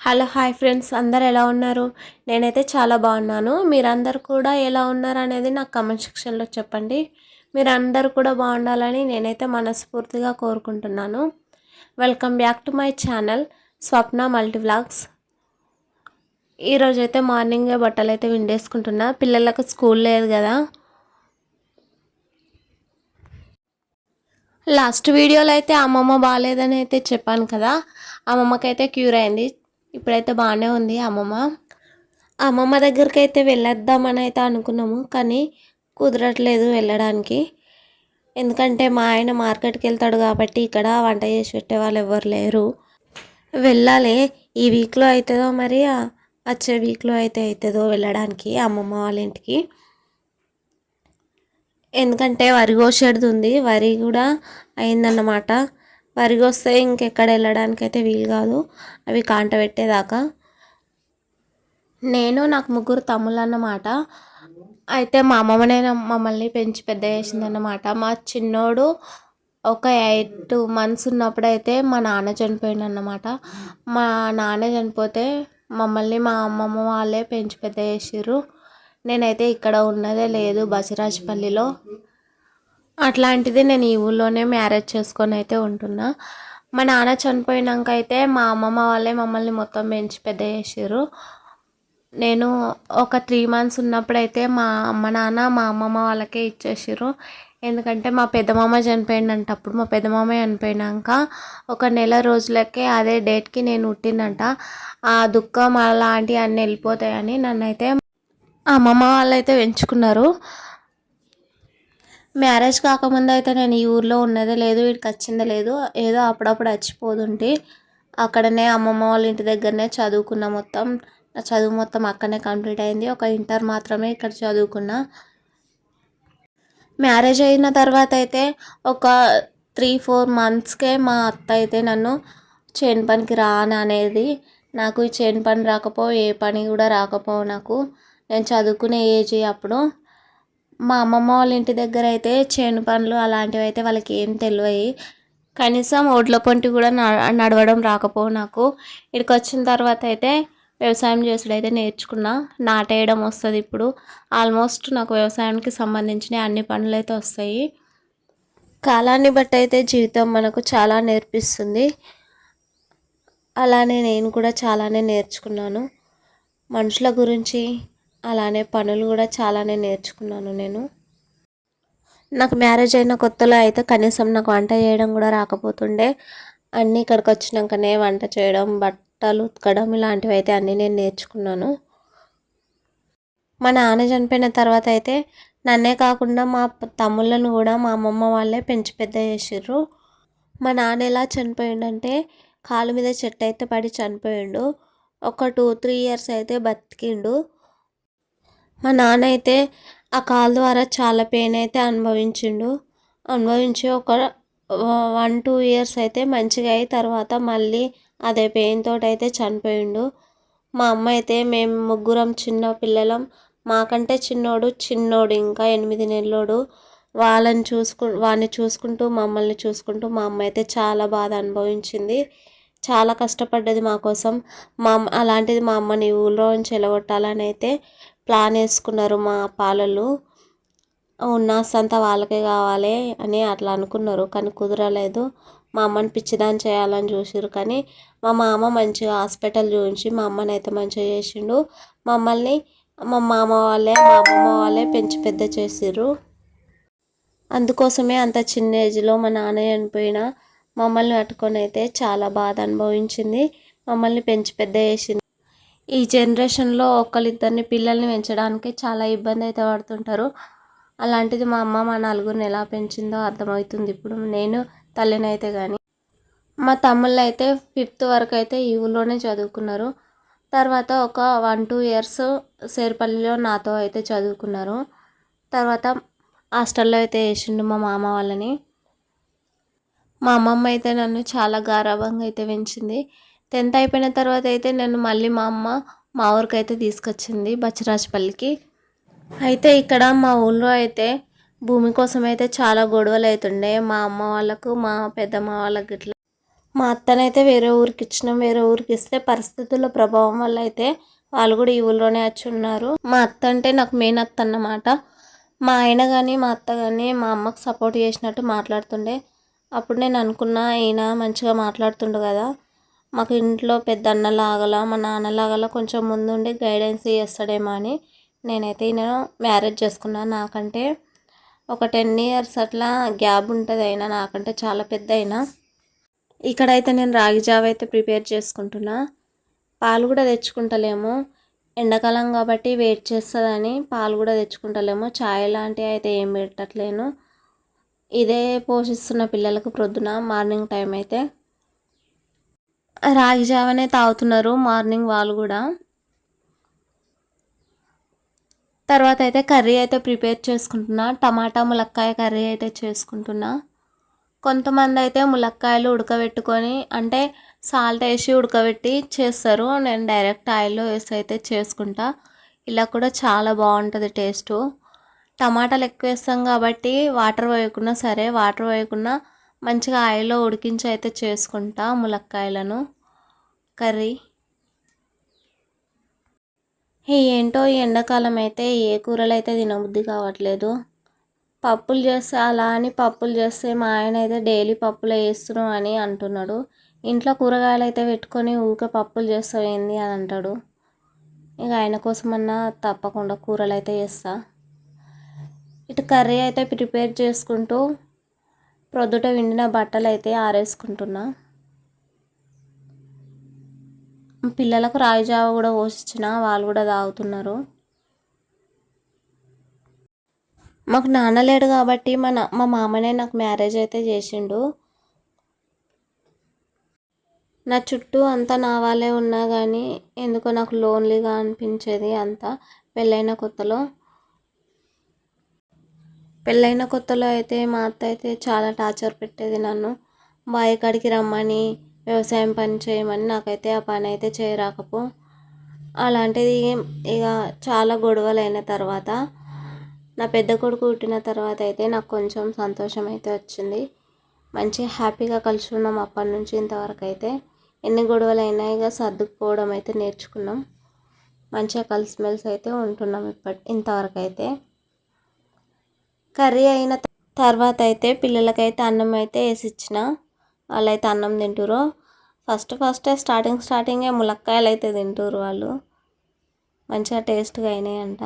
Hello hi friends, అందరు ఎలా ఉన్నారు? నేనైతే చాలా బాగున్నాను. మీరందరూ కూడా ఎలా ఉన్నారు అనేది నాకు కామెంట్ సెక్షన్లో చెప్పండి. మీరందరూ కూడా బాగుండాలని నేనైతే మనస్ఫూర్తిగా కోరుకుంటున్నాను. Welcome back to my channel Swapna multi vlogs. ఈరోజైతే మార్నింగే బట్టలు అయితే విండేసుకుంటున్నా. పిల్లలకు స్కూల్ లేదు కదా. లాస్ట్ వీడియోలో అయితే అమ్మమ్మ బాగాలేదని అయితే చెప్పాను కదా. అమ్మమ్మకైతే క్యూర్ అయింది, ఇప్పుడైతే బాగానే ఉంది అమ్మమ్మ దగ్గరికి అయితే వెళ్ళొద్దామని అయితే అనుకున్నాము, కానీ కుదరట్లేదు వెళ్ళడానికి. ఎందుకంటే మా ఆయన మార్కెట్కి వెళ్తాడు కాబట్టి ఇక్కడ వంట చేసి పెట్టే వాళ్ళు ఎవరు లేరు. వెళ్ళాలి, ఈ వీక్లో అవుతుందో మరి వచ్చే వీక్లో అయితే అవుతుందో వెళ్ళడానికి అమ్మమ్మ వాళ్ళ ఇంటికి. ఎందుకంటే వరి కోసేది ఉంది, వరి కూడా అయిందన్నమాట. వరి కోస్తే ఇంకెక్కడ వెళ్ళడానికి అయితే వీలు కాదు, అవి కాంట పెట్టేదాకా. నాకు ముగ్గురు తమ్ముళ్ళు అన్నమాట. అయితే మా అమ్మమ్మనే మమ్మల్ని పెంచి పెద్ద చేసిందన్నమాట. మా చిన్నోడు ఒక 8 months ఉన్నప్పుడైతే మా నాన్న చనిపోయిందన్నమాట. మా నాన్న చనిపోతే మమ్మల్ని మా అమ్మమ్మ వాళ్ళే పెంచి పెద్ద చేసిర్రు. నేనైతే ఇక్కడ ఉన్నదే లేదు, బసిరాజపల్లిలో. అట్లాంటిది నేను ఈ ఊళ్ళోనే మ్యారేజ్ చేసుకొని అయితే ఉంటున్నా. మా నాన్న చనిపోయినాక అయితే మా అమ్మమ్మ వాళ్ళే మమ్మల్ని మొత్తం పెంచి పెద్ద చేసిర్రు. నేను ఒక 3 months ఉన్నప్పుడైతే మా అమ్మ నాన్న మా అమ్మమ్మ వాళ్ళకే ఇచ్చేసారు. ఎందుకంటే మా పెద్దమామ చనిపోయిందంట. అప్పుడు మా పెద్దమామ చనిపోయినాక ఒక నెల రోజులకే అదే డేట్కి నేను పుట్టిందంట. ఆ దుఃఖం అలాంటివి అన్నీ వెళ్ళిపోతాయని నన్నైతే అమ్మమ్మ వాళ్ళు అయితే పెంచుకున్నారు. మ్యారేజ్ కాకముందు అయితే నేను ఈ ఊర్లో ఉన్నదే లేదు, వీడికి వచ్చిందే లేదు. ఏదో అప్పుడప్పుడు వచ్చిపోతుంటే అక్కడనే అమ్మమ్మ వాళ్ళ ఇంటి దగ్గరనే చదువుకున్నా. నా చదువు మొత్తం అక్కడనే కంప్లీట్ అయింది. ఒక ఇంటర్ మాత్రమే ఇక్కడ చదువుకున్నా. మ్యారేజ్ అయిన తర్వాత అయితే ఒక 3-4 monthsకే మా అత్త అయితే నన్ను చేను పనికి అనేది. నాకు ఈ చేను పని రాకపో, ఏ పని కూడా రాకపో. నేను చదువుకునే ఏజ్ అప్పుడు. మా అమ్మమ్మ వాళ్ళ ఇంటి దగ్గర అయితే చేను పనులు అలాంటివి అయితే వాళ్ళకి ఏం తెలియవు. కనీసం ఓట్ల పొంటి కూడా నడవడం రాకపోవు నాకు. ఇక్కడికి వచ్చిన తర్వాత అయితే వ్యవసాయం చేసుడు అయితే నేర్చుకున్నా. నాటేయడం వస్తుంది ఇప్పుడు. ఆల్మోస్ట్ నాకు వ్యవసాయానికి సంబంధించిన అన్ని పనులు అయితే వస్తాయి. కాలాన్ని బట్టి అయితే జీవితం మనకు చాలా నేర్పిస్తుంది. అలానే నేను కూడా చాలానే నేర్చుకున్నాను మనుషుల గురించి. అలానే పనులు కూడా చాలానే నేర్చుకున్నాను నేను. నాకు మ్యారేజ్ అయిన కొత్తలో అయితే కనీసం నాకు వంట చేయడం కూడా రాకపోతుండే. అన్నీ ఇక్కడికి వచ్చినాకనే వంట చేయడం, బట్టలు ఉతకడం ఇలాంటివి అయితే అన్నీ నేను నేర్చుకున్నాను. మా నాన్న చనిపోయిన తర్వాత అయితే నన్నే కాకుండా మా తమ్ముళ్ళను కూడా మా అమ్మమ్మ వాళ్ళే పెంచి పెద్ద చేసిర్రు. మా నాన్న ఎలా చనిపోయిండంటే కాలు మీద చెట్టు అయితే పడి చనిపోయిండు. ఒక 2-3 years అయితే బతికిండు. మా నాన్న అయితే ఆ కాలు ద్వారా చాలా పెయిన్ అయితే అనుభవించి ఒక 1-2 years అయితే మంచిగా అయి తర్వాత మళ్ళీ అదే పెయిన్ తోటి అయితే చనిపోయిండు. మా అమ్మ అయితే మేము ముగ్గురం చిన్న పిల్లలం. మాకంటే చిన్నోడు ఇంకా 8 నెలలోడు. వాడిని చూసుకుంటూ మమ్మల్ని చూసుకుంటూ మా అమ్మ అయితే చాలా బాధ అనుభవించింది. చాలా కష్టపడ్డది మా కోసం. అలాంటిది మా అమ్మని ఊళ్ళో నుంచి వెళ్ళగొట్టాలని అయితే ప్లాన్ వేసుకున్నారు మా పాలలు. ఉన్న ఆస్తంతా వాళ్ళకే కావాలి అని అట్లా అనుకున్నారు, కానీ కుదరలేదు. మా అమ్మని పిచ్చిదాన్ని చేయాలని చూసిరు, కానీ మా మామ మంచిగా హాస్పిటల్ చూపించి మా అమ్మని అయితే మంచిగా చేసిండు. మమ్మల్ని మా అమ్మమ్మ వాళ్ళే పెంచి పెద్ద చేసిర్రు. అందుకోసమే అంత చిన్న ఏజ్లో మా నాన్న చనిపోయిన మమ్మల్ని పట్టుకొని అయితే చాలా బాధ అనుభవించింది. మమ్మల్ని పెంచి పెద్ద చేసింది. ఈ జనరేషన్లో ఒకళ్ళిద్దరిని పిల్లల్ని పెంచడానికి చాలా ఇబ్బంది అయితే పడుతుంటారు. అలాంటిది మా అమ్మ మా నలుగురిని ఎలా పెంచిందో అర్థమవుతుంది ఇప్పుడు. నేను తల్లిని అయితే కానీ మా తమ్ముళ్ళు అయితే 5th వరకు అయితే ఈ ఊళ్ళోనే చదువుకున్నారు. తర్వాత ఒక 1-2 years సేర్పల్లిలో నాతో అయితే చదువుకున్నారు. తర్వాత హాస్టల్లో అయితే వేసిండు మా మామ వాళ్ళని. మా అమ్మమ్మ అయితే నన్ను చాలా గారాబంగా అయితే పెంచింది. 10th అయిపోయిన తర్వాత అయితే నన్ను మళ్ళీ మా అమ్మ మా ఊరికి అయితే తీసుకొచ్చింది, బచ్చిరాజపల్లికి. అయితే ఇక్కడ మా ఊళ్ళో అయితే భూమి కోసం అయితే చాలా గొడవలు అవుతుండే మా అమ్మ వాళ్ళకు, మా పెద్దమ్మ వాళ్ళకి. ఇట్లా మా అత్తనైతే వేరే ఊరికి ఇచ్చినాం. వేరే ఊరికి ఇస్తే పరిస్థితుల ప్రభావం వల్ల అయితే వాళ్ళు కూడా ఈ ఊళ్ళోనే వచ్చి ఉన్నారు. మా అత్త అంటే నాకు మెయిన్ అత్త అన్నమాట. మా ఆయన కానీ మా అత్త కానీ మా అమ్మకు సపోర్ట్ చేసినట్టు మాట్లాడుతుండే. అప్పుడు నేను అనుకున్నా, ఈయన మంచిగా మాట్లాడుతుండు కదా, మాకు ఇంట్లో పెద్ద అన్నలాగలా మా నాన్నలాగలా కొంచెం ముందుండి గైడెన్స్ చేస్తాడేమో అని నేనైతే ఈయన మ్యారేజ్ చేసుకున్నాను. నాకంటే ఒక 10 ఇయర్స్ అట్లా గ్యాప్ ఉంటుంది. అయినా నాకంటే చాలా పెద్ద అయినా. ఇక్కడైతే నేను రాగి జావ అయితే ప్రిపేర్ చేసుకుంటున్నా. పాలు కూడా తెచ్చుకుంటలేము, ఎండాకాలం కాబట్టి వెయిట్ చేస్తుందని పాలు కూడా తెచ్చుకుంటలేము. ఛాయ్ లాంటివి అయితే ఏం పెట్టట్లేను. ఇదే పోషిస్తున్న పిల్లలకు ప్రొద్దున మార్నింగ్ టైం అయితే రాగి జావనే తాగుతున్నారు మార్నింగ్ వాళ్ళు కూడా. తర్వాత అయితే కర్రీ అయితే ప్రిపేర్ చేసుకుంటున్నా. టమాటా ములక్కాయ కర్రీ అయితే చేసుకుంటున్నా. కొంతమంది అయితే ములక్కాయలు ఉడకబెట్టుకొని అంటే సాల్ట్ వేసి ఉడకబెట్టి చేస్తారు. నేను డైరెక్ట్ ఆయిల్లో వేసి అయితే చేసుకుంటా. ఇలా కూడా చాలా బాగుంటుంది టేస్టు. టమాటాలు ఎక్కువ వేస్తాం కాబట్టి వాటర్ వేయకున్నా సరే, వాటర్ వేయకున్నా మంచిగా ఆయిల్లో ఉడికించి అయితే చేసుకుంటా ములక్కాయలను కర్రీ. ఏంటో ఈ ఎండాకాలం అయితే ఏ కూరలు అయితే తినబుద్ధి కావట్లేదు. పప్పులు చేస్తే అలా అని పప్పులు చేస్తే మా ఆయన అయితే డైలీ పప్పులే వేస్తున్నాం అని అంటున్నాడు. ఇంట్లో కూరగాయలు అయితే పెట్టుకొని ఊరికే పప్పులు చేస్తావు ఏంది అని అంటాడు. ఇక ఆయన కోసమన్నా తప్పకుండా కూరలు అయితే చేస్తా. ఇటు కర్రీ అయితే ప్రిపేర్ చేసుకుంటూ ప్రొద్దుట విండిన బట్టలు అయితే ఆరేసుకుంటున్నా. పిల్లలకు రాగి జావ కూడా పోసిచ్చిన, వాళ్ళు కూడా తాగుతున్నారు. మాకు నాన్న లేడు కాబట్టి మా మామనే నాకు మ్యారేజ్ అయితే చేసిండు. నా చుట్టూ అంతా నా వాళ్ళే ఉన్నా కానీ ఎందుకో నాకు లోన్లీగా అనిపించేది అంతా. పెళ్ళైన కొత్తలో అయితే మా అత్త అయితే చాలా టార్చర్ పెట్టేది నన్ను. బావి కాడికి రమ్మని, వ్యవసాయం పని చేయమని. నాకైతే ఆ పని అయితే చేయరాకపో. అలాంటిది ఇక చాలా గొడవలు అయిన తర్వాత, నా పెద్ద కొడుకు పుట్టిన తర్వాత అయితే నాకు కొంచెం సంతోషం అయితే వచ్చింది. మంచిగా హ్యాపీగా కలిసి ఉన్నాం అప్పటి నుంచి ఇంతవరకు అయితే. ఎన్ని గొడవలు అయినా ఇక సర్దుకుపోవడం అయితే నేర్చుకున్నాం. మంచిగా కలిసిమెలిసి అయితే ఉంటున్నాం ఇంతవరకు అయితే. కర్రీ అయిన తర్వాత అయితే పిల్లలకైతే అన్నం అయితే వేసి ఇచ్చిన. వాళ్ళైతే అన్నం తింటారు. స్టార్టింగే ములక్కాయలు అయితే తింటారు వాళ్ళు. మంచిగా టేస్ట్గా అయినాయంట.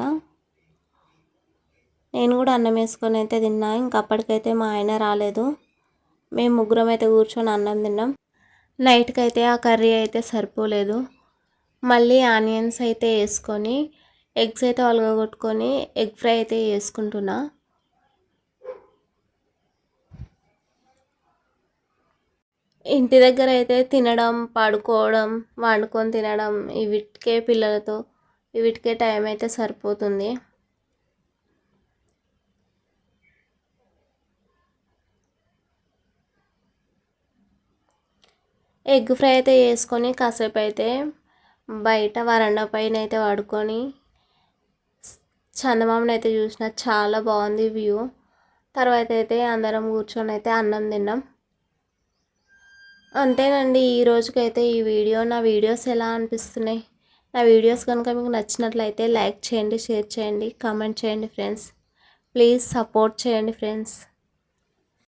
నేను కూడా అన్నం వేసుకొని అయితే తిన్నా. ఇంకప్పటికైతే మా ఆయన రాలేదు. మేము ముగ్గురం అయితే కూర్చొని అన్నం తిన్నాం. నైట్కి అయితే ఆ కర్రీ అయితే సరిపోలేదు. మళ్ళీ ఆనియన్స్ అయితే వేసుకొని ఎగ్స్ అయితే ఒలగొట్టుకొని ఎగ్ ఫ్రై అయితే వేసుకుంటున్నా. ఇంటి దగ్గర అయితే తినడం, పడుకోవడం, వండుకొని తినడం, వీటికే టైం అయితే సరిపోతుంది. ఎగ్ ఫ్రై అయితే వేసుకొని కాసేపు అయితే బయట వరండా పైన అయితే పడుకొని చందమామని అయితే చూసిన. చాలా బాగుంది వ్యూ. తర్వాత అయితే అందరం కూర్చొని అయితే అన్నం తిన్నాం. అంతేనండి ఈ రోజుకైతే ఈ వీడియో. నా వీడియోస్ ఎలా అనిపిస్తున్నాయి? నా వీడియోస్ కనుక మీకు నచ్చినట్లయితే లైక్ చేయండి, షేర్ చేయండి, కామెంట్ చేయండి ఫ్రెండ్స్. ప్లీజ్ సపోర్ట్ చేయండి ఫ్రెండ్స్.